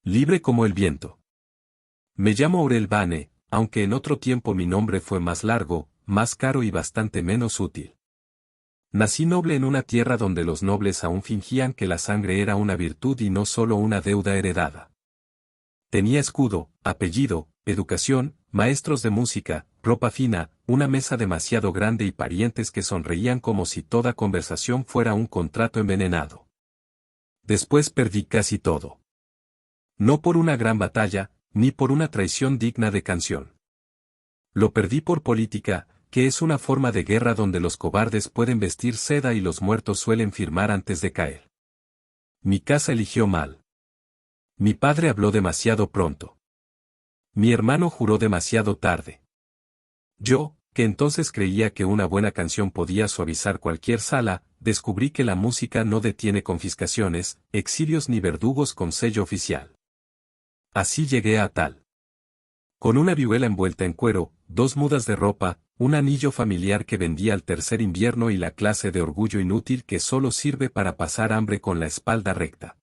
Libre como el viento. Me llamo Aurel Bane, aunque en otro tiempo mi nombre fue más largo, más caro y bastante menos útil. Nací noble en una tierra donde los nobles aún fingían que la sangre era una virtud y no solo una deuda heredada. Tenía escudo, apellido, educación, maestros de música, ropa fina, una mesa demasiado grande y parientes que sonreían como si toda conversación fuera un contrato envenenado. Después perdí casi todo. No por una gran batalla, ni por una traición digna de canción. Lo perdí por política, que es una forma de guerra donde los cobardes pueden vestir seda y los muertos suelen firmar antes de caer. Mi casa eligió mal. Mi padre habló demasiado pronto. Mi hermano juró demasiado tarde. Yo, que entonces creía que una buena canción podía suavizar cualquier sala, descubrí que la música no detiene confiscaciones, exilios ni verdugos con sello oficial. Así llegué a tal. Con una vihuela envuelta en cuero, 2 mudas de ropa, un anillo familiar que vendía al tercer invierno y la clase de orgullo inútil que solo sirve para pasar hambre con la espalda recta.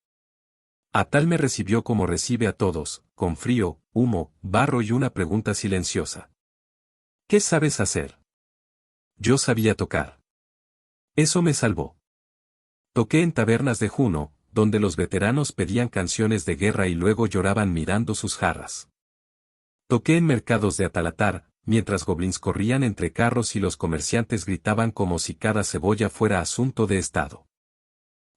A tal me recibió como recibe a todos, con frío, humo, barro y una pregunta silenciosa. ¿Qué sabes hacer? Yo sabía tocar. Eso me salvó. Toqué en tabernas de Juno, donde los veteranos pedían canciones de guerra y luego lloraban mirando sus jarras. Toqué en mercados de Atalatar, mientras goblins corrían entre carros y los comerciantes gritaban como si cada cebolla fuera asunto de estado.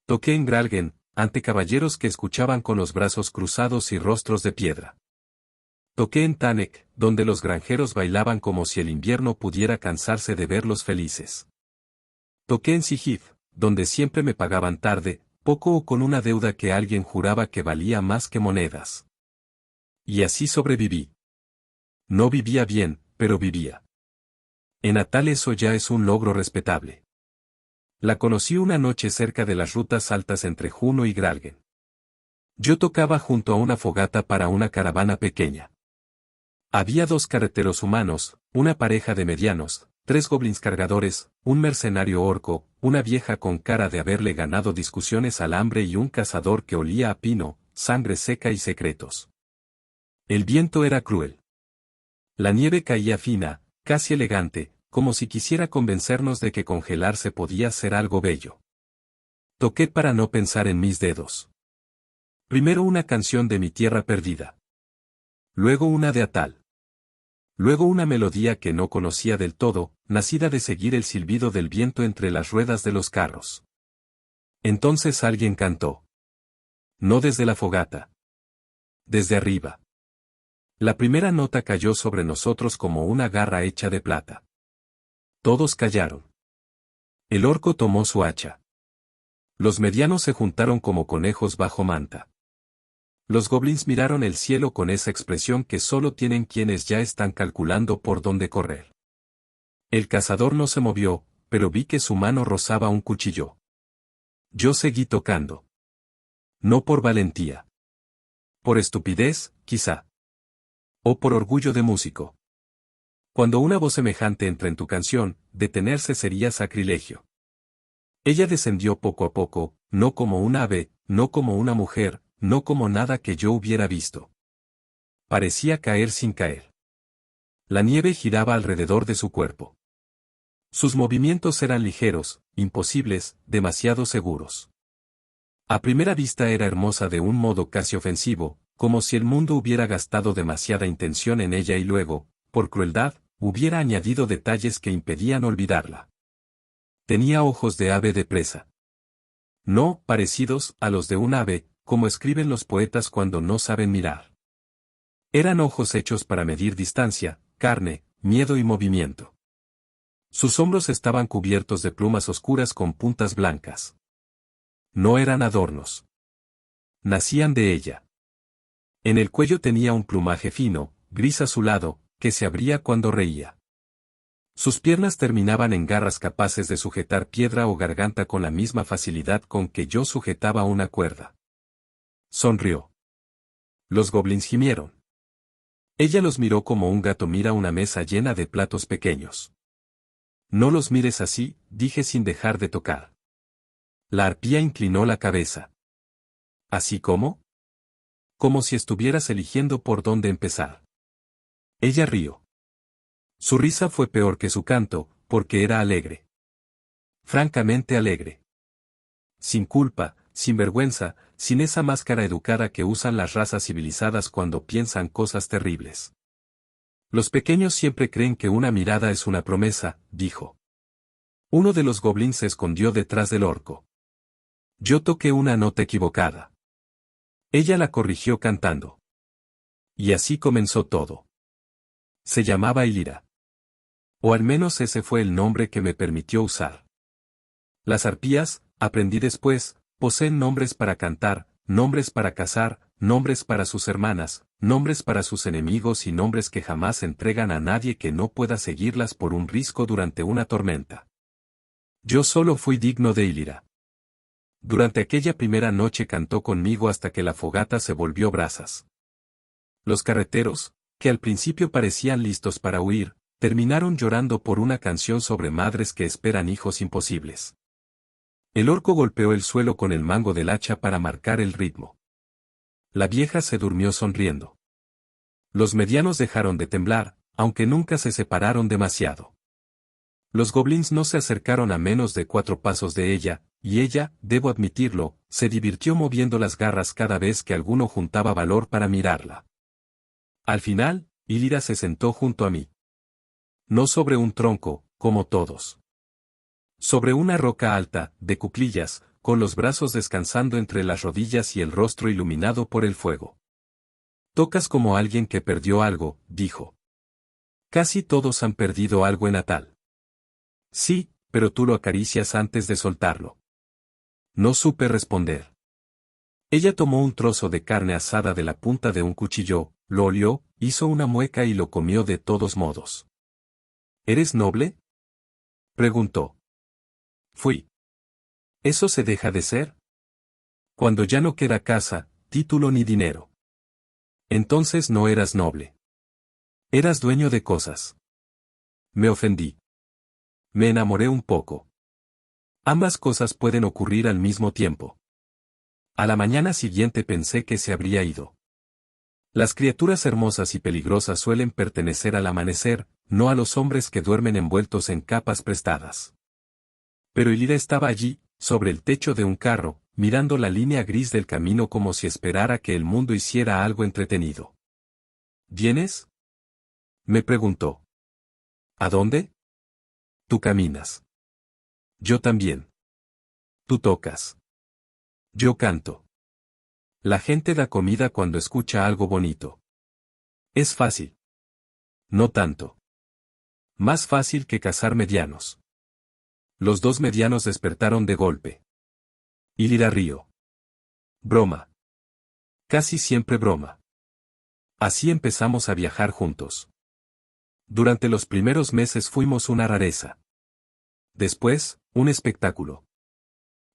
Toqué en Gralgen, ante caballeros que escuchaban con los brazos cruzados y rostros de piedra. Toqué en Tanek, donde los granjeros bailaban como si el invierno pudiera cansarse de verlos felices. Toqué en Sigif, donde siempre me pagaban tarde, poco o con una deuda que alguien juraba que valía más que monedas. Y así sobreviví. No vivía bien, pero vivía. En Atal eso ya es un logro respetable. La conocí una noche cerca de las rutas altas entre Juno y Gralgen. Yo tocaba junto a una fogata para una caravana pequeña. Había 2 carreteros humanos, una pareja de medianos, 3 goblins cargadores, un mercenario orco, una vieja con cara de haberle ganado discusiones al hambre y un cazador que olía a pino, sangre seca y secretos. El viento era cruel. La nieve caía fina, casi elegante, como si quisiera convencernos de que congelarse podía ser algo bello. Toqué para no pensar en mis dedos. Primero una canción de mi tierra perdida. Luego una de Atal. Luego una melodía que no conocía del todo, nacida de seguir el silbido del viento entre las ruedas de los carros. Entonces alguien cantó. No desde la fogata. Desde arriba. La primera nota cayó sobre nosotros como una garra hecha de plata. Todos callaron. El orco tomó su hacha. Los medianos se juntaron como conejos bajo manta. Los goblins miraron el cielo con esa expresión que solo tienen quienes ya están calculando por dónde correr. El cazador no se movió, pero vi que su mano rozaba un cuchillo. Yo seguí tocando. No por valentía. Por estupidez, quizá. O por orgullo de músico. Cuando una voz semejante entra en tu canción, detenerse sería sacrilegio. Ella descendió poco a poco, no como un ave, no como una mujer, no como nada que yo hubiera visto. Parecía caer sin caer. La nieve giraba alrededor de su cuerpo. Sus movimientos eran ligeros, imposibles, demasiado seguros. A primera vista era hermosa de un modo casi ofensivo, como si el mundo hubiera gastado demasiada intención en ella y luego, por crueldad, hubiera añadido detalles que impedían olvidarla. Tenía ojos de ave de presa. No parecidos a los de un ave, como escriben los poetas cuando no saben mirar. Eran ojos hechos para medir distancia, carne, miedo y movimiento. Sus hombros estaban cubiertos de plumas oscuras con puntas blancas. No eran adornos. Nacían de ella. En el cuello tenía un plumaje fino, gris azulado, que se abría cuando reía. Sus piernas terminaban en garras capaces de sujetar piedra o garganta con la misma facilidad con que yo sujetaba una cuerda. Sonrió. Los goblins gimieron. Ella los miró como un gato mira una mesa llena de platos pequeños. No los mires así, dije sin dejar de tocar. La arpía inclinó la cabeza. ¿Así como? como si estuvieras eligiendo por dónde empezar. Ella rió. Su risa fue peor que su canto, porque era alegre. Francamente alegre. Sin culpa, sin vergüenza, sin esa máscara educada que usan las razas civilizadas cuando piensan cosas terribles. Los pequeños siempre creen que una mirada es una promesa, dijo. Uno de los goblins se escondió detrás del orco. Yo toqué una nota equivocada. Ella la corrigió cantando. Y así comenzó todo. Se llamaba Ilira. O al menos ese fue el nombre que me permitió usar. Las arpías, aprendí después, poseen nombres para cantar, nombres para cazar, nombres para sus hermanas, nombres para sus enemigos y nombres que jamás entregan a nadie que no pueda seguirlas por un risco durante una tormenta. Yo solo fui digno de Ilira. Durante aquella primera noche cantó conmigo hasta que la fogata se volvió brasas. Los carreteros, que al principio parecían listos para huir, terminaron llorando por una canción sobre madres que esperan hijos imposibles. El orco golpeó el suelo con el mango del hacha para marcar el ritmo. La vieja se durmió sonriendo. Los medianos dejaron de temblar, aunque nunca se separaron demasiado. Los goblins no se acercaron a menos de 4 pasos de ella, y ella, debo admitirlo, se divirtió moviendo las garras cada vez que alguno juntaba valor para mirarla. Al final, Ilira se sentó junto a mí. No sobre un tronco, como todos. Sobre una roca alta, de cuclillas, con los brazos descansando entre las rodillas y el rostro iluminado por el fuego. Tocas como alguien que perdió algo, dijo. Casi todos han perdido algo en Natal. Sí, pero tú lo acaricias antes de soltarlo. No supe responder. Ella tomó un trozo de carne asada de la punta de un cuchillo, lo olió, hizo una mueca y lo comió de todos modos. ¿Eres noble?, preguntó. Fui. ¿Eso se deja de ser? Cuando ya no queda casa, título ni dinero. Entonces no eras noble. Eras dueño de cosas. Me ofendí. Me enamoré un poco. Ambas cosas pueden ocurrir al mismo tiempo. A la mañana siguiente pensé que se habría ido. Las criaturas hermosas y peligrosas suelen pertenecer al amanecer, no a los hombres que duermen envueltos en capas prestadas. Pero Ilira estaba allí, sobre el techo de un carro, mirando la línea gris del camino como si esperara que el mundo hiciera algo entretenido. ¿Vienes?, me preguntó. ¿A dónde? Tú caminas. Yo también. Tú tocas. Yo canto. La gente da comida cuando escucha algo bonito. Es fácil. No tanto. Más fácil que cazar medianos. Los 2 medianos despertaron de golpe. Ilira rió. Broma. Casi siempre broma. Así empezamos a viajar juntos. Durante los primeros meses fuimos una rareza. Después, un espectáculo.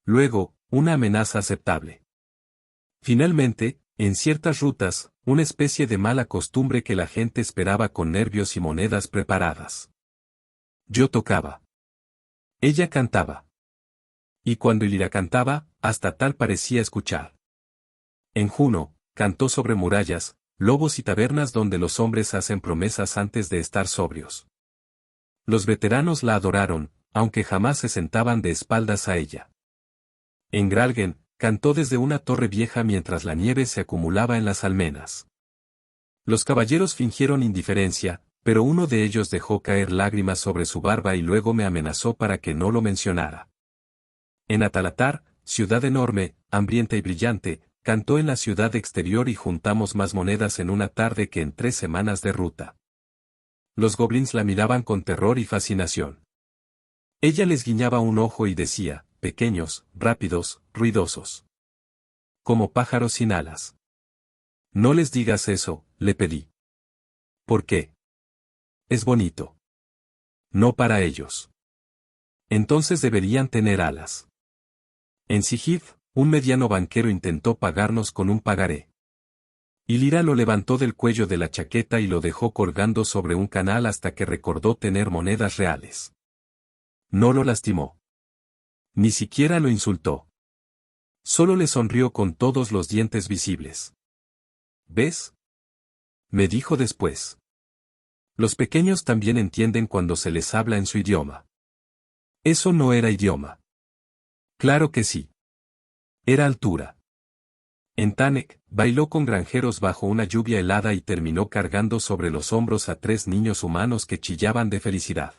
Luego, una amenaza aceptable. Finalmente, en ciertas rutas, una especie de mala costumbre que la gente esperaba con nervios y monedas preparadas. Yo tocaba. Ella cantaba. Y cuando Ilira cantaba, hasta tal parecía escuchar. En Juno, cantó sobre murallas, lobos y tabernas donde los hombres hacen promesas antes de estar sobrios. Los veteranos la adoraron, aunque jamás se sentaban de espaldas a ella. En Gralgen, cantó desde una torre vieja mientras la nieve se acumulaba en las almenas. Los caballeros fingieron indiferencia, pero uno de ellos dejó caer lágrimas sobre su barba y luego me amenazó para que no lo mencionara. En Atalatar, ciudad enorme, hambrienta y brillante, cantó en la ciudad exterior y juntamos más monedas en una tarde que en 3 semanas de ruta. Los goblins la miraban con terror y fascinación. Ella les guiñaba un ojo y decía, pequeños, rápidos, ruidosos. Como pájaros sin alas. No les digas eso, le pedí. ¿Por qué? Es bonito. No para ellos. Entonces deberían tener alas. En Sigif, un mediano banquero intentó pagarnos con un pagaré. Ilira lo levantó del cuello de la chaqueta y lo dejó colgando sobre un canal hasta que recordó tener monedas reales. No lo lastimó. Ni siquiera lo insultó. Solo le sonrió con todos los dientes visibles. ¿ves? Me dijo después. Los pequeños también entienden cuando se les habla en su idioma. Eso no era idioma. Claro que sí. Era altura. En Tanek, bailó con granjeros bajo una lluvia helada y terminó cargando sobre los hombros a 3 niños humanos que chillaban de felicidad.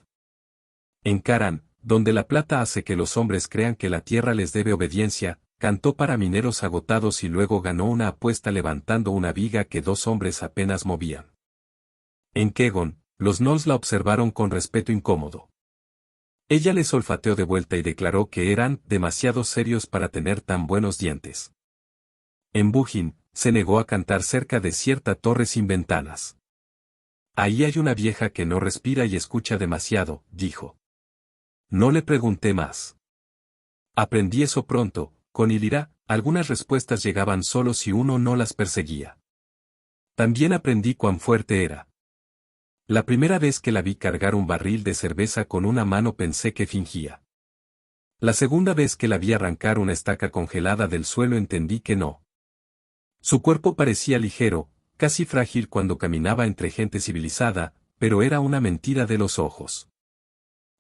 En Karan, donde la plata hace que los hombres crean que la tierra les debe obediencia, cantó para mineros agotados y luego ganó una apuesta levantando una viga que 2 hombres apenas movían. En Kegon, los Gnolls la observaron con respeto incómodo. Ella les olfateó de vuelta y declaró que eran demasiado serios para tener tan buenos dientes. En Bujin, se negó a cantar cerca de cierta torre sin ventanas. Ahí hay una vieja que no respira y escucha demasiado, dijo. No le pregunté más. Aprendí eso pronto, con Ilira, algunas respuestas llegaban solo si uno no las perseguía. También aprendí cuán fuerte era. La primera vez que la vi cargar un barril de cerveza con una mano pensé que fingía. La segunda vez que la vi arrancar una estaca congelada del suelo entendí que no. Su cuerpo parecía ligero, casi frágil cuando caminaba entre gente civilizada, pero era una mentira de los ojos.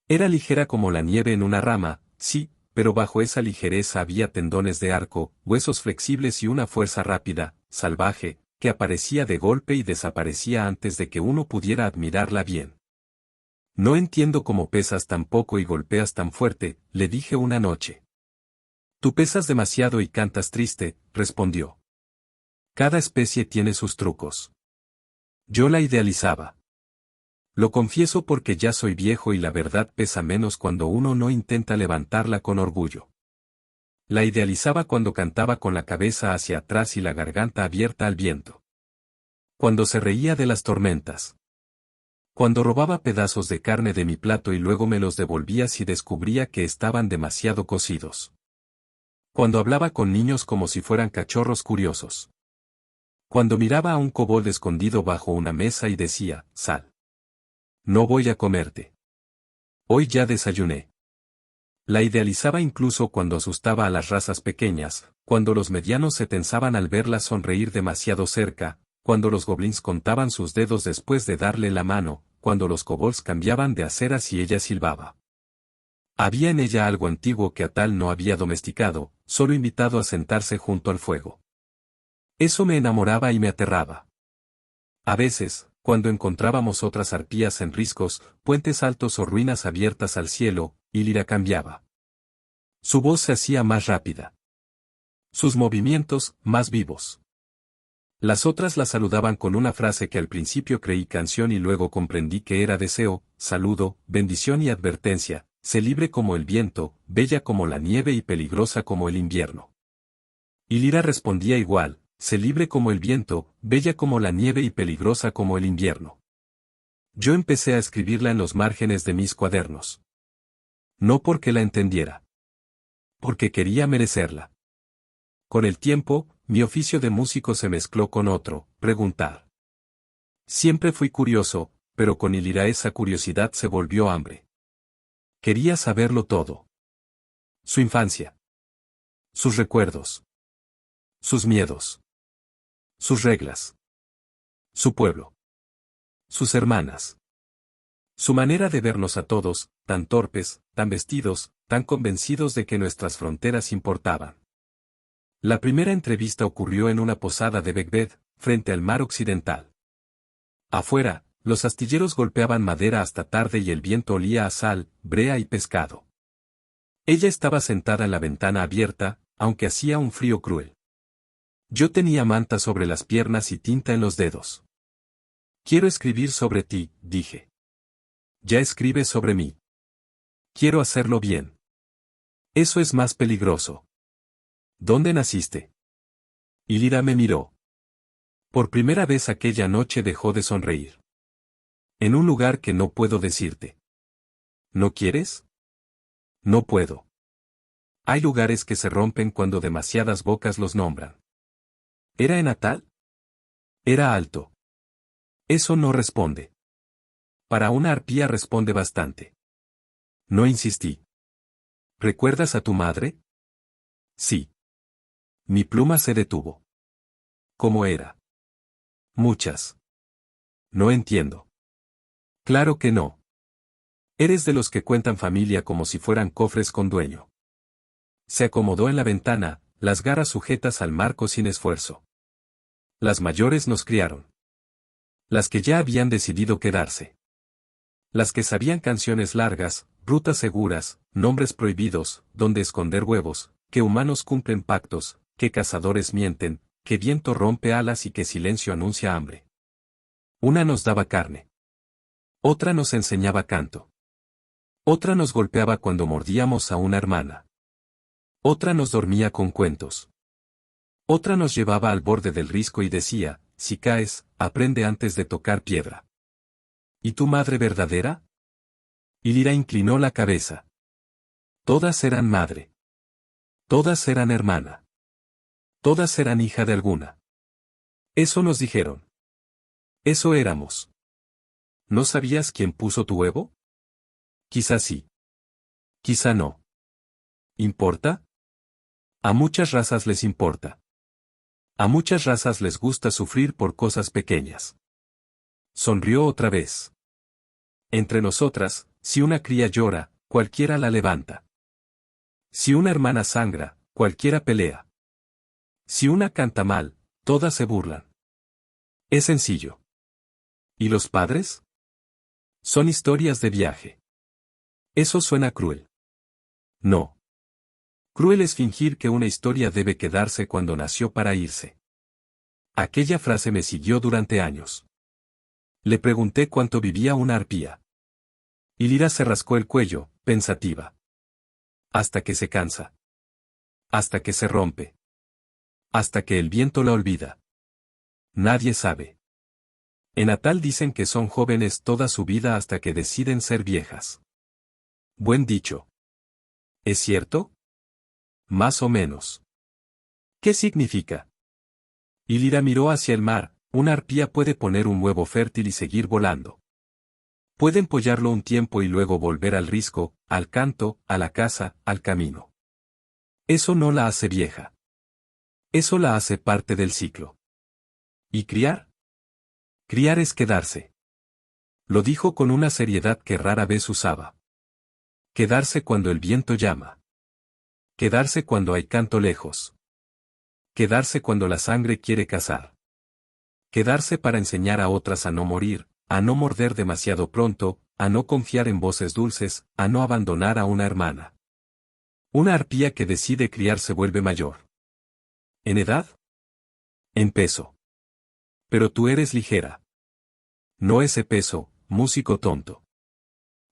Era ligera como la nieve en una rama, sí, pero bajo esa ligereza había tendones de arco, huesos flexibles y una fuerza rápida, salvaje, que aparecía de golpe y desaparecía antes de que uno pudiera admirarla bien. No entiendo cómo pesas tan poco y golpeas tan fuerte, le dije una noche. Tú pesas demasiado y cantas triste, respondió. Cada especie tiene sus trucos. Yo la idealizaba. Lo confieso porque ya soy viejo y la verdad pesa menos cuando uno no intenta levantarla con orgullo. La idealizaba cuando cantaba con la cabeza hacia atrás y la garganta abierta al viento. Cuando se reía de las tormentas. Cuando robaba pedazos de carne de mi plato y luego me los devolvía si descubría que estaban demasiado cocidos. Cuando hablaba con niños como si fueran cachorros curiosos. Cuando miraba a un kobold escondido bajo una mesa y decía, sal. No voy a comerte. Hoy ya desayuné. La idealizaba incluso cuando asustaba a las razas pequeñas, cuando los medianos se tensaban al verla sonreír demasiado cerca, cuando los goblins contaban sus dedos después de darle la mano, cuando los kobolds cambiaban de aceras y ella silbaba. Había en ella algo antiguo que Atal no había domesticado, solo invitado a sentarse junto al fuego. Eso me enamoraba y me aterraba. A veces, cuando encontrábamos otras arpías en riscos, puentes altos o ruinas abiertas al cielo, Ilira cambiaba. Su voz se hacía más rápida. Sus movimientos, más vivos. Las otras la saludaban con una frase que al principio creí canción y luego comprendí que era deseo, saludo, bendición y advertencia, sé libre como el viento, bella como la nieve y peligrosa como el invierno. Ilira respondía igual. Sé libre como el viento, bella como la nieve y peligrosa como el invierno. Yo empecé a escribirla en los márgenes de mis cuadernos. No porque la entendiera. Porque quería merecerla. Con el tiempo, mi oficio de músico se mezcló con otro, preguntar. Siempre fui curioso, pero con Ilira esa curiosidad se volvió hambre. Quería saberlo todo. Su infancia. Sus recuerdos. Sus miedos. Sus reglas. Su pueblo. Sus hermanas. Su manera de vernos a todos, tan torpes, tan vestidos, tan convencidos de que nuestras fronteras importaban. La primera entrevista ocurrió en una posada de Becbed, frente al mar occidental. Afuera, los astilleros golpeaban madera hasta tarde y el viento olía a sal, brea y pescado. Ella estaba sentada en la ventana abierta, aunque hacía un frío cruel. Yo tenía manta sobre las piernas y tinta en los dedos. Quiero escribir sobre ti, dije. Ya escribe sobre mí. Quiero hacerlo bien. Eso es más peligroso. ¿Dónde naciste? Ilira me miró. Por primera vez aquella noche dejó de sonreír. En un lugar que no puedo decirte. ¿No quieres? No puedo. Hay lugares que se rompen cuando demasiadas bocas los nombran. ¿Era en Atal? Era alto. Eso no responde. Para una arpía responde bastante. No insistí. ¿Recuerdas a tu madre? Sí. Mi pluma se detuvo. ¿Cómo era? Muchas. No entiendo. Claro que no. Eres de los que cuentan familia como si fueran cofres con dueño. Se acomodó en la ventana, las garras sujetas al marco sin esfuerzo. Las mayores nos criaron. Las que ya habían decidido quedarse. Las que sabían canciones largas, rutas seguras, nombres prohibidos, donde esconder huevos, que humanos cumplen pactos, que cazadores mienten, que viento rompe alas y que silencio anuncia hambre. Una nos daba carne. Otra nos enseñaba canto. Otra nos golpeaba cuando mordíamos a una hermana. Otra nos dormía con cuentos. Otra nos llevaba al borde del risco y decía, si caes, aprende antes de tocar piedra. ¿Y tu madre verdadera? Y Lira inclinó la cabeza. Todas eran madre. Todas eran hermana. Todas eran hija de alguna. Eso nos dijeron. Eso éramos. ¿No sabías quién puso tu huevo? Quizá sí. Quizá no. ¿Importa? A muchas razas les importa. A muchas razas les gusta sufrir por cosas pequeñas. Sonrió otra vez. Entre nosotras, si una cría llora, cualquiera la levanta. Si una hermana sangra, cualquiera pelea. Si una canta mal, todas se burlan. Es sencillo. ¿Y los padres? Son historias de viaje. Eso suena cruel. No. Cruel es fingir que una historia debe quedarse cuando nació para irse. Aquella frase me siguió durante años. Le pregunté cuánto vivía una arpía. Y Lira se rascó el cuello, pensativa. Hasta que se cansa. Hasta que se rompe. Hasta que el viento la olvida. Nadie sabe. En Natal dicen que son jóvenes toda su vida hasta que deciden ser viejas. Buen dicho. ¿Es cierto? Más o menos. ¿Qué significa? Y Lira miró hacia el mar. Una arpía puede poner un huevo fértil y seguir volando. Puede empollarlo un tiempo y luego volver al risco, al canto, a la caza, al camino. Eso no la hace vieja. Eso la hace parte del ciclo. ¿Y criar? Criar es quedarse. Lo dijo con una seriedad que rara vez usaba. Quedarse cuando el viento llama. Quedarse cuando hay canto lejos. Quedarse cuando la sangre quiere cazar. Quedarse para enseñar a otras a no morir, a no morder demasiado pronto, a no confiar en voces dulces, a no abandonar a una hermana. Una arpía que decide criar se vuelve mayor. ¿En edad? En peso. Pero tú eres ligera. No ese peso, músico tonto.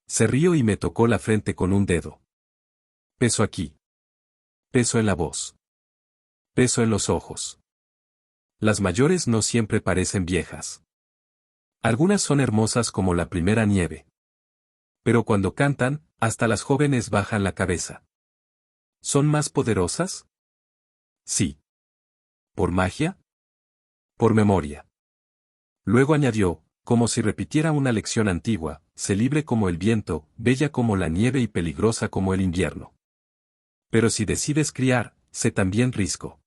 Se rió y me tocó la frente con un dedo. Peso aquí. Peso en la voz. Peso en los ojos. Las mayores no siempre parecen viejas. Algunas son hermosas como la primera nieve. Pero cuando cantan, hasta las jóvenes bajan la cabeza. ¿Son más poderosas? Sí. ¿Por magia? Por memoria. Luego añadió, como si repitiera una lección antigua, sé libre como el viento, bella como la nieve y peligrosa como el invierno. Pero si decides criar, sé también risco.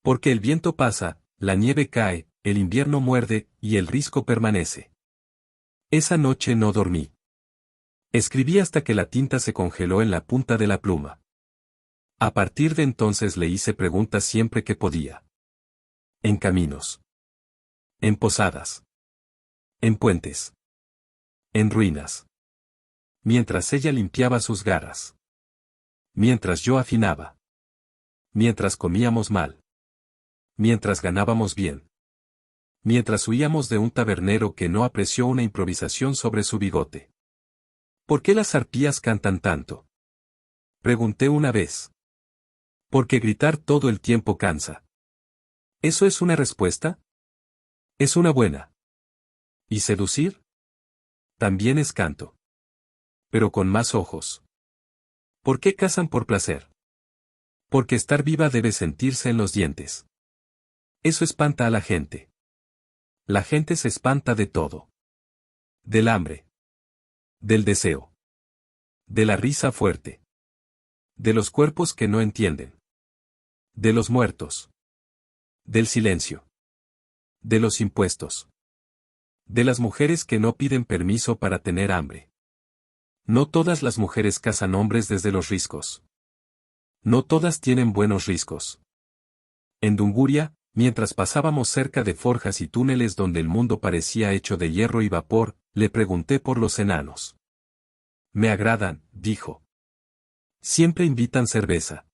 Porque el viento pasa, la nieve cae, el invierno muerde, y el risco permanece. Esa noche no dormí. Escribí hasta que la tinta se congeló en la punta de la pluma. A partir de entonces le hice preguntas siempre que podía. En caminos. En posadas. En puentes. En ruinas. Mientras ella limpiaba sus garras. Mientras yo afinaba. Mientras comíamos mal. Mientras ganábamos bien. Mientras huíamos de un tabernero que no apreció una improvisación sobre su bigote. ¿Por qué las arpías cantan tanto? Pregunté una vez. Porque gritar todo el tiempo cansa. ¿Eso es una respuesta? Es una buena. ¿Y seducir? También es canto. Pero con más ojos. ¿Por qué cazan por placer? Porque estar viva debe sentirse en los dientes. Eso espanta a la gente. La gente se espanta de todo. Del hambre. Del deseo. De la risa fuerte. De los cuerpos que no entienden. De los muertos. Del silencio. De los impuestos. De las mujeres que no piden permiso para tener hambre. No todas las mujeres cazan hombres desde los riscos. No todas tienen buenos riscos. En Dunguria, mientras pasábamos cerca de forjas y túneles donde el mundo parecía hecho de hierro y vapor, le pregunté por los enanos. Me agradan, dijo. Siempre invitan cerveza.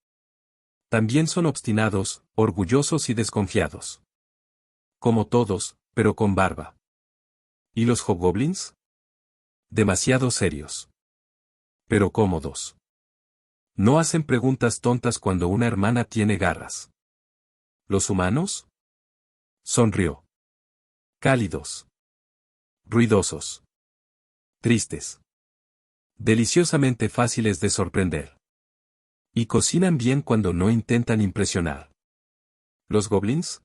También son obstinados, orgullosos y desconfiados. Como todos, pero con barba. ¿Y los hobgoblins? Demasiado serios. Pero cómodos. No hacen preguntas tontas cuando una hermana tiene garras. ¿Los humanos? Sonrió. Cálidos. Ruidosos. Tristes. Deliciosamente fáciles de sorprender. Y cocinan bien cuando no intentan impresionar. ¿Los goblins?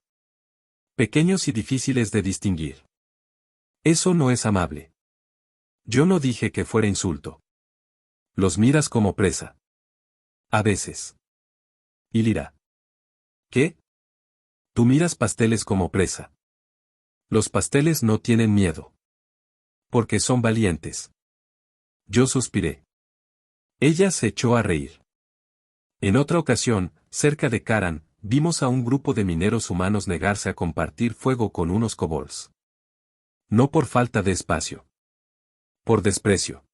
Pequeños y difíciles de distinguir. Eso no es amable. Yo no dije que fuera insulto. Los miras como presa. A veces. Y Lira. ¿Qué? Tú miras pasteles como presa. Los pasteles no tienen miedo. Porque son valientes. Yo suspiré. Ella se echó a reír. En otra ocasión, cerca de Karan, vimos a un grupo de mineros humanos negarse a compartir fuego con unos kobolds. No por falta de espacio. Por desprecio.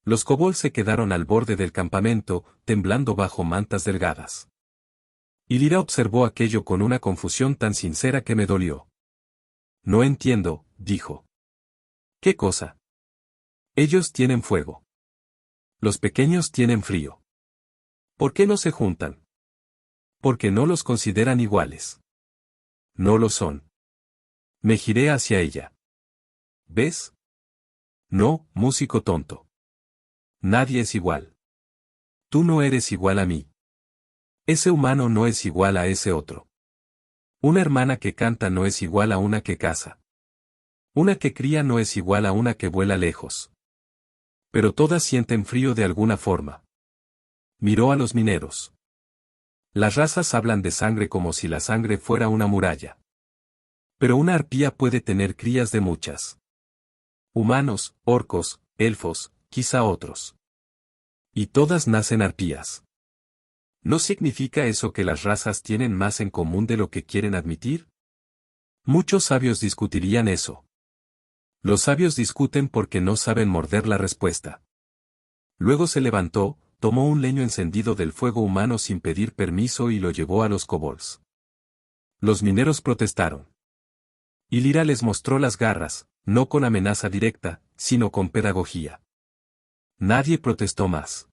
Los kobolds se quedaron al borde del campamento, temblando bajo mantas delgadas. Y Lira observó aquello con una confusión tan sincera que me dolió. No entiendo, dijo. ¿Qué cosa? Ellos tienen fuego. Los pequeños tienen frío. ¿Por qué no se juntan? Porque no los consideran iguales. No lo son. Me giré hacia ella. ¿Ves? No, músico tonto. Nadie es igual. Tú no eres igual a mí. Ese humano no es igual a ese otro. Una hermana que canta no es igual a una que caza. Una que cría no es igual a una que vuela lejos. Pero todas sienten frío de alguna forma. Miró a los mineros. Las razas hablan de sangre como si la sangre fuera una muralla. Pero una arpía puede tener crías de muchas. Humanos, orcos, elfos, quizá otros. Y todas nacen arpías. ¿No significa eso que las razas tienen más en común de lo que quieren admitir? Muchos sabios discutirían eso. Los sabios discuten porque no saben morder la respuesta. Luego se levantó, tomó un leño encendido del fuego humano sin pedir permiso y lo llevó a los kobolds. Los mineros protestaron. Y Lira les mostró las garras, no con amenaza directa, sino con pedagogía. Nadie protestó más.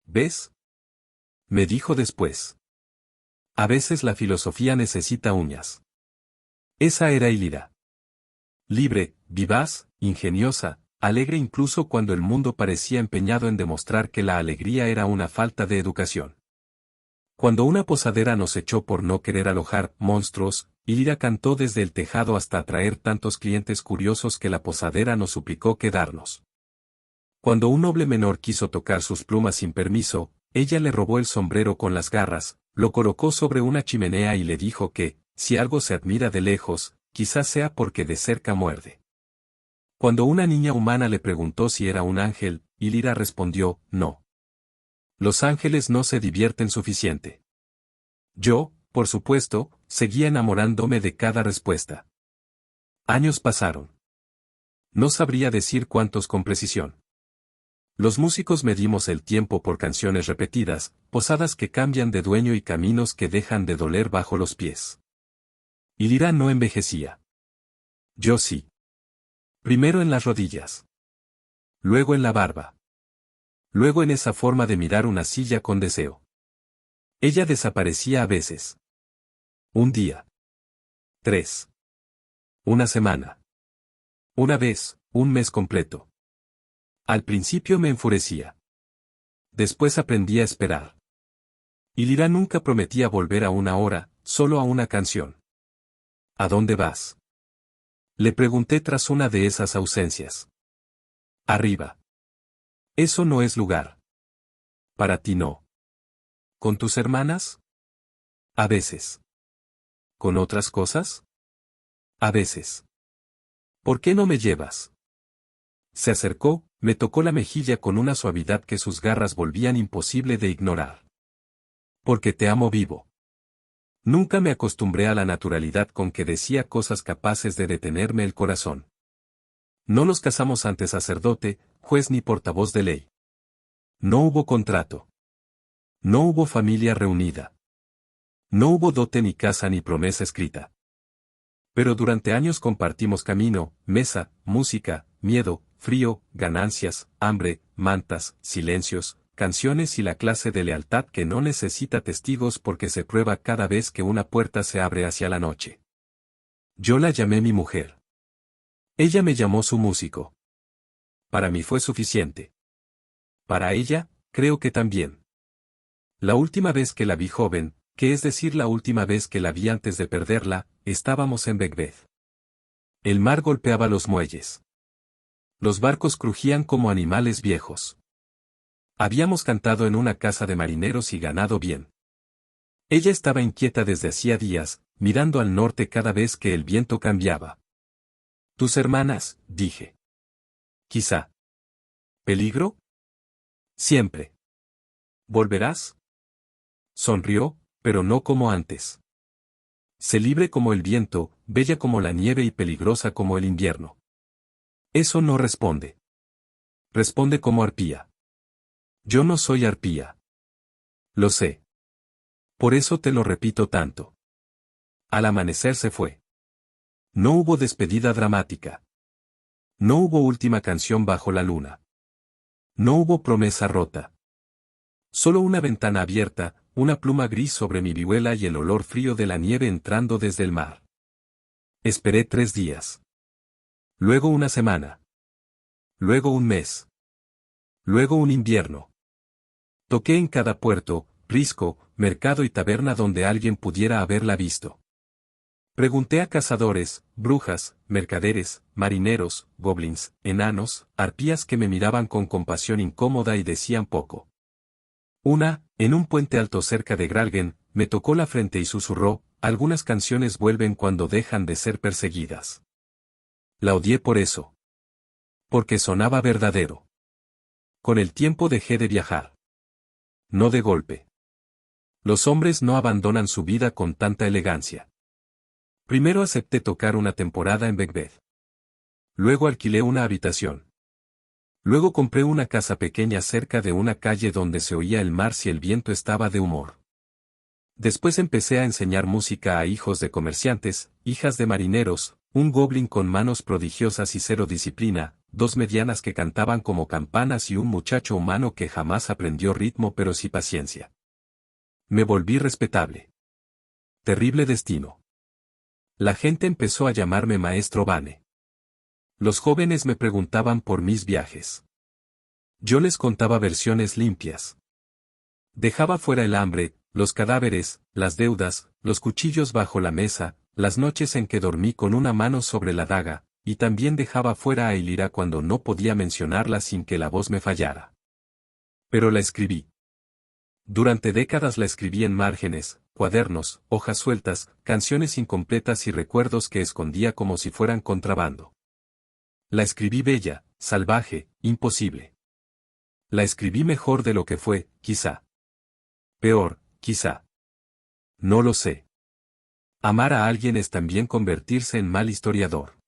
¿Ves? Me dijo después. A veces la filosofía necesita uñas. Esa era Ilira. Libre, vivaz, ingeniosa, alegre incluso cuando el mundo parecía empeñado en demostrar que la alegría era una falta de educación. Cuando una posadera nos echó por no querer alojar monstruos, Ilira cantó desde el tejado hasta atraer tantos clientes curiosos que la posadera nos suplicó quedarnos. Cuando un noble menor quiso tocar sus plumas sin permiso, ella le robó el sombrero con las garras, lo colocó sobre una chimenea y le dijo que, si algo se admira de lejos, quizás sea porque de cerca muerde. Cuando una niña humana le preguntó si era un ángel, Ilira respondió, no. Los ángeles no se divierten suficiente. Yo, por supuesto, seguía enamorándome de cada respuesta. Años pasaron. No sabría decir cuántos con precisión. Los músicos medimos el tiempo por canciones repetidas, posadas que cambian de dueño y caminos que dejan de doler bajo los pies. Ilira no envejecía. Yo sí. Primero en las rodillas. Luego en la barba. Luego en esa forma de mirar una silla con deseo. Ella desaparecía a veces. Un día. 3. Una semana. Una vez, un mes completo. Al principio me enfurecía. Después aprendí a esperar. Ilira nunca prometía volver a una hora, solo a una canción. ¿A dónde vas? Le pregunté tras una de esas ausencias. Arriba. Eso no es lugar. Para ti no. ¿Con tus hermanas? A veces. ¿Con otras cosas? A veces. ¿Por qué no me llevas? Se acercó, me tocó la mejilla con una suavidad que sus garras volvían imposible de ignorar. Porque te amo vivo. Nunca me acostumbré a la naturalidad con que decía cosas capaces de detenerme el corazón. No nos casamos ante sacerdote, juez ni portavoz de ley. No hubo contrato. No hubo familia reunida. No hubo dote ni casa ni promesa escrita. Pero durante años compartimos camino, mesa, música, miedo, frío, ganancias, hambre, mantas, silencios, canciones y la clase de lealtad que no necesita testigos porque se prueba cada vez que una puerta se abre hacia la noche. Yo la llamé mi mujer. Ella me llamó su músico. Para mí fue suficiente. Para ella, creo que también. La última vez que la vi joven, que es decir la última vez que la vi antes de perderla, estábamos en Becbeth. El mar golpeaba los muelles. Los barcos crujían como animales viejos. Habíamos cantado en una casa de marineros y ganado bien. Ella estaba inquieta desde hacía días, mirando al norte cada vez que el viento cambiaba. Tus hermanas, dije. Quizá. ¿Peligro? Siempre. ¿Volverás? Sonrió, pero no como antes. Sé libre como el viento, bella como la nieve y peligrosa como el invierno. Eso no responde. Responde como arpía. Yo no soy arpía. Lo sé. Por eso te lo repito tanto. Al amanecer se fue. No hubo despedida dramática. No hubo última canción bajo la luna. No hubo promesa rota. Solo una ventana abierta, una pluma gris sobre mi vihuela y el olor frío de la nieve entrando desde el mar. Esperé 3 días. Luego una semana. Luego un mes. Luego un invierno. Toqué en cada puerto, risco, mercado y taberna donde alguien pudiera haberla visto. Pregunté a cazadores, brujas, mercaderes, marineros, goblins, enanos, arpías que me miraban con compasión incómoda y decían poco. Una, en un puente alto cerca de Gralgen, me tocó la frente y susurró, algunas canciones vuelven cuando dejan de ser perseguidas. La odié por eso. Porque sonaba verdadero. Con el tiempo dejé de viajar. No de golpe. Los hombres no abandonan su vida con tanta elegancia. Primero acepté tocar una temporada en Becbeth. Luego alquilé una habitación. Luego compré una casa pequeña cerca de una calle donde se oía el mar si el viento estaba de humor. Después empecé a enseñar música a hijos de comerciantes, hijas de marineros, un goblin con manos prodigiosas y cero disciplina, 2 medianas que cantaban como campanas y un muchacho humano que jamás aprendió ritmo pero sí paciencia. Me volví respetable. Terrible destino. La gente empezó a llamarme Maestro Vane. Los jóvenes me preguntaban por mis viajes. Yo les contaba versiones limpias. Dejaba fuera el hambre, los cadáveres, las deudas, los cuchillos bajo la mesa, las noches en que dormí con una mano sobre la daga, y también dejaba fuera a Elira cuando no podía mencionarla sin que la voz me fallara. Pero la escribí. Durante décadas la escribí en márgenes, cuadernos, hojas sueltas, canciones incompletas y recuerdos que escondía como si fueran contrabando. La escribí bella, salvaje, imposible. La escribí mejor de lo que fue, quizá. Peor, quizá. No lo sé. Amar a alguien es también convertirse en mal historiador.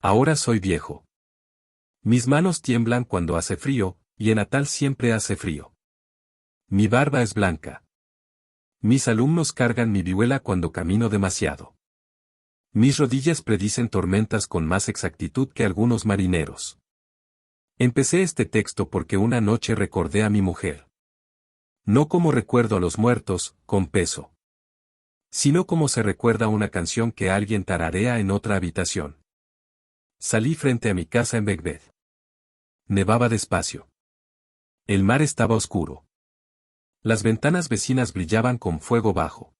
Ahora soy viejo. Mis manos tiemblan cuando hace frío, y en Natal siempre hace frío. Mi barba es blanca. Mis alumnos cargan mi vihuela cuando camino demasiado. Mis rodillas predicen tormentas con más exactitud que algunos marineros. Empecé este texto porque una noche recordé a mi mujer. No como recuerdo a los muertos, con peso. Sino como se recuerda una canción que alguien tararea en otra habitación. Salí frente a mi casa en Becbeth. Nevaba despacio. El mar estaba oscuro. Las ventanas vecinas brillaban con fuego bajo.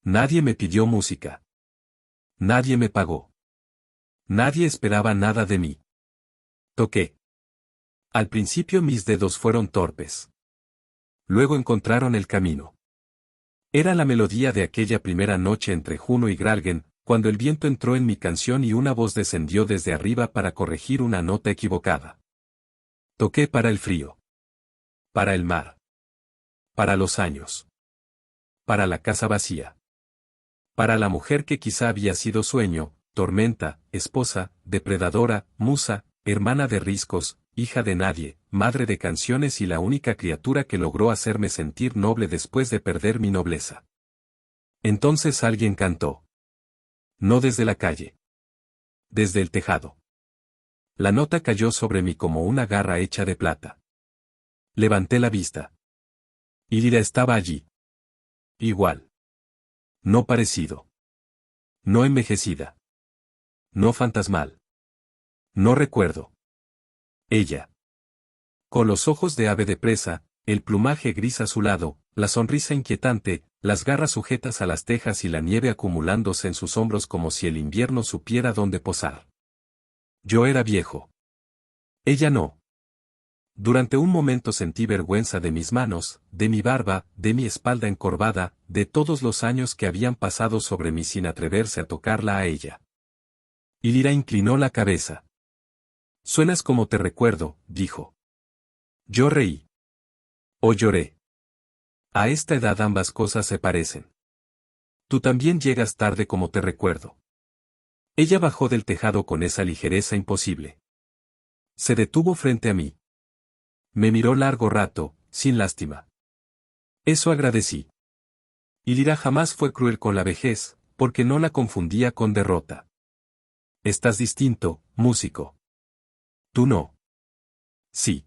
Nadie me pidió música. Nadie me pagó. Nadie esperaba nada de mí. Toqué. Al principio mis dedos fueron torpes. Luego encontraron el camino. Era la melodía de aquella primera noche entre Juno y Gralgen, cuando el viento entró en mi canción y una voz descendió desde arriba para corregir una nota equivocada. Toqué para el frío. Para el mar. Para los años. Para la casa vacía. Para la mujer que quizá había sido sueño, tormenta, esposa, depredadora, musa, hermana de riscos, hija de nadie, madre de canciones y la única criatura que logró hacerme sentir noble después de perder mi nobleza. Entonces alguien cantó. No desde la calle. Desde el tejado. La nota cayó sobre mí como una garra hecha de plata. Levanté la vista. Ilira estaba allí. Igual. No parecido. No envejecida. No fantasmal. No recuerdo. Ella. Con los ojos de ave de presa, el plumaje gris azulado, la sonrisa inquietante, las garras sujetas a las tejas y la nieve acumulándose en sus hombros como si el invierno supiera dónde posar. Yo era viejo. Ella no. Durante un momento sentí vergüenza de mis manos, de mi barba, de mi espalda encorvada, de todos los años que habían pasado sobre mí sin atreverse a tocarla a ella. Ilira inclinó la cabeza. Suenas como te recuerdo, dijo. Yo reí. O lloré. A esta edad ambas cosas se parecen. Tú también llegas tarde como te recuerdo. Ella bajó del tejado con esa ligereza imposible. Se detuvo frente a mí. Me miró largo rato, sin lástima. Eso agradecí. Ilira jamás fue cruel con la vejez, porque no la confundía con derrota. Estás distinto, músico. Tú no. Sí.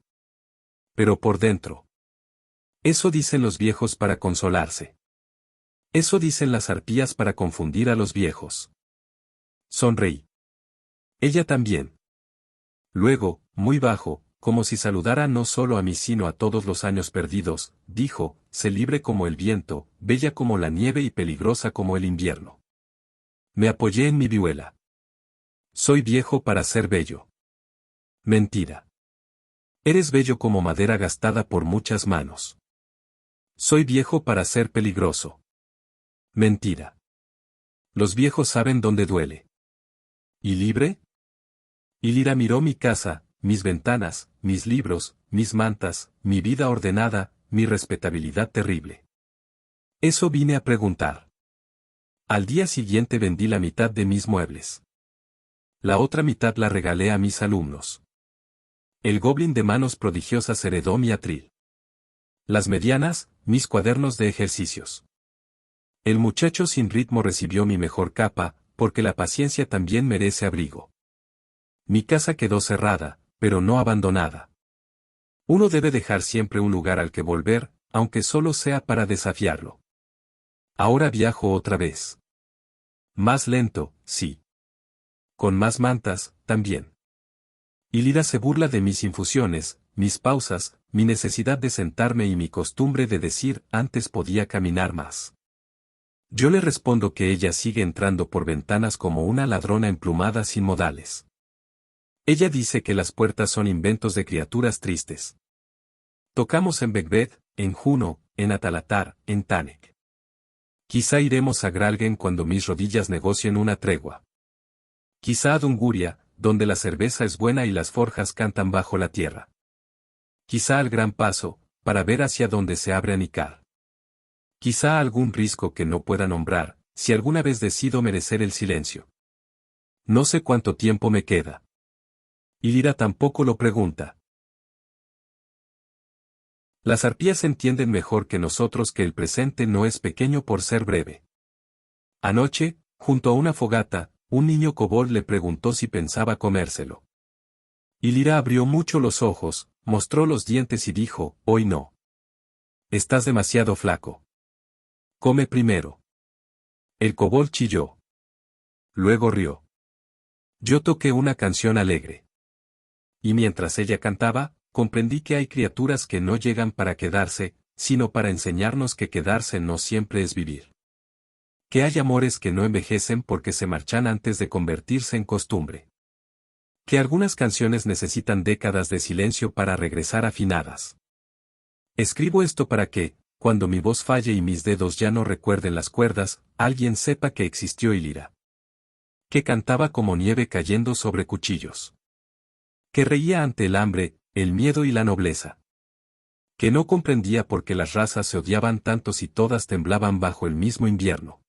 Pero por dentro. Eso dicen los viejos para consolarse. Eso dicen las arpías para confundir a los viejos. Sonreí. Ella también. Luego, muy bajo, como si saludara no solo a mí sino a todos los años perdidos, dijo, sé libre como el viento, bella como la nieve y peligrosa como el invierno. Me apoyé en mi vihuela. Soy viejo para ser bello. Mentira. Eres bello como madera gastada por muchas manos. Soy viejo para ser peligroso. Mentira. Los viejos saben dónde duele. ¿Y libre? Ilira miró mi casa, mis ventanas, mis libros, mis mantas, mi vida ordenada, mi respetabilidad terrible. Eso vine a preguntar. Al día siguiente vendí la mitad de mis muebles. La otra mitad la regalé a mis alumnos. El goblin de manos prodigiosas heredó mi atril. Las medianas, mis cuadernos de ejercicios. El muchacho sin ritmo recibió mi mejor capa, porque la paciencia también merece abrigo. Mi casa quedó cerrada, pero no abandonada. Uno debe dejar siempre un lugar al que volver, aunque solo sea para desafiarlo. Ahora viajo otra vez. Más lento, sí. Con más mantas, también. Ilira se burla de mis infusiones, mis pausas, mi necesidad de sentarme y mi costumbre de decir antes podía caminar más. Yo le respondo que ella sigue entrando por ventanas como una ladrona emplumada sin modales. Ella dice que las puertas son inventos de criaturas tristes. Tocamos en Becbeth, en Juno, en Atalatar, en Tanek. Quizá iremos a Gralgen cuando mis rodillas negocien una tregua. Quizá a Dunguria, donde la cerveza es buena y las forjas cantan bajo la tierra. Quizá al Gran Paso, para ver hacia dónde se abre Anicar. Quizá a algún risco que no pueda nombrar, si alguna vez decido merecer el silencio. No sé cuánto tiempo me queda. Ilira tampoco lo pregunta. Las arpías entienden mejor que nosotros que el presente no es pequeño por ser breve. Anoche, junto a una fogata, un niño kobold le preguntó si pensaba comérselo. Ilira abrió mucho los ojos, mostró los dientes y dijo, hoy no. Estás demasiado flaco. Come primero. El kobold chilló. Luego rió. Yo toqué una canción alegre. Y mientras ella cantaba, comprendí que hay criaturas que no llegan para quedarse, sino para enseñarnos que quedarse no siempre es vivir. Que hay amores que no envejecen porque se marchan antes de convertirse en costumbre. Que algunas canciones necesitan décadas de silencio para regresar afinadas. Escribo esto para que, cuando mi voz falle y mis dedos ya no recuerden las cuerdas, alguien sepa que existió Ilira. Que cantaba como nieve cayendo sobre cuchillos. Que reía ante el hambre, el miedo y la nobleza. Que no comprendía por qué las razas se odiaban tanto si todas temblaban bajo el mismo invierno.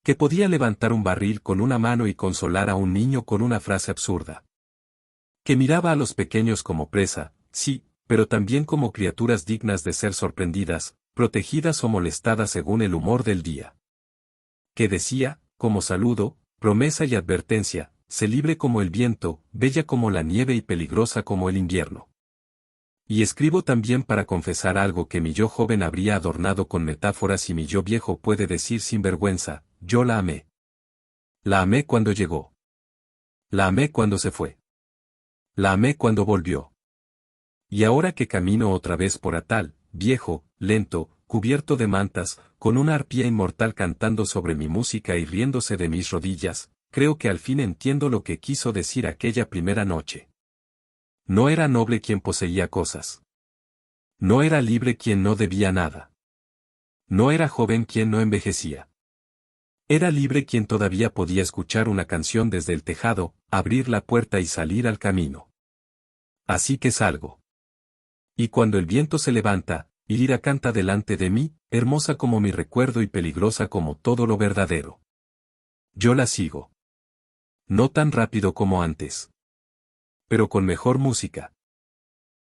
Que podía levantar un barril con una mano y consolar a un niño con una frase absurda. Que miraba a los pequeños como presa, sí, pero también como criaturas dignas de ser sorprendidas, protegidas o molestadas según el humor del día. Que decía, como saludo, promesa y advertencia, sé libre como el viento, bella como la nieve y peligrosa como el invierno. Y escribo también para confesar algo que mi yo joven habría adornado con metáforas y mi yo viejo puede decir sin vergüenza, yo la amé. La amé cuando llegó. La amé cuando se fue. La amé cuando volvió. Y ahora que camino otra vez por Atal, viejo, lento, cubierto de mantas, con una arpía inmortal cantando sobre mi música y riéndose de mis rodillas, creo que al fin entiendo lo que quiso decir aquella primera noche. No era noble quien poseía cosas. No era libre quien no debía nada. No era joven quien no envejecía. Era libre quien todavía podía escuchar una canción desde el tejado, abrir la puerta y salir al camino. Así que salgo. Y cuando el viento se levanta, Lira canta delante de mí, hermosa como mi recuerdo y peligrosa como todo lo verdadero. Yo la sigo. No tan rápido como antes. Pero con mejor música.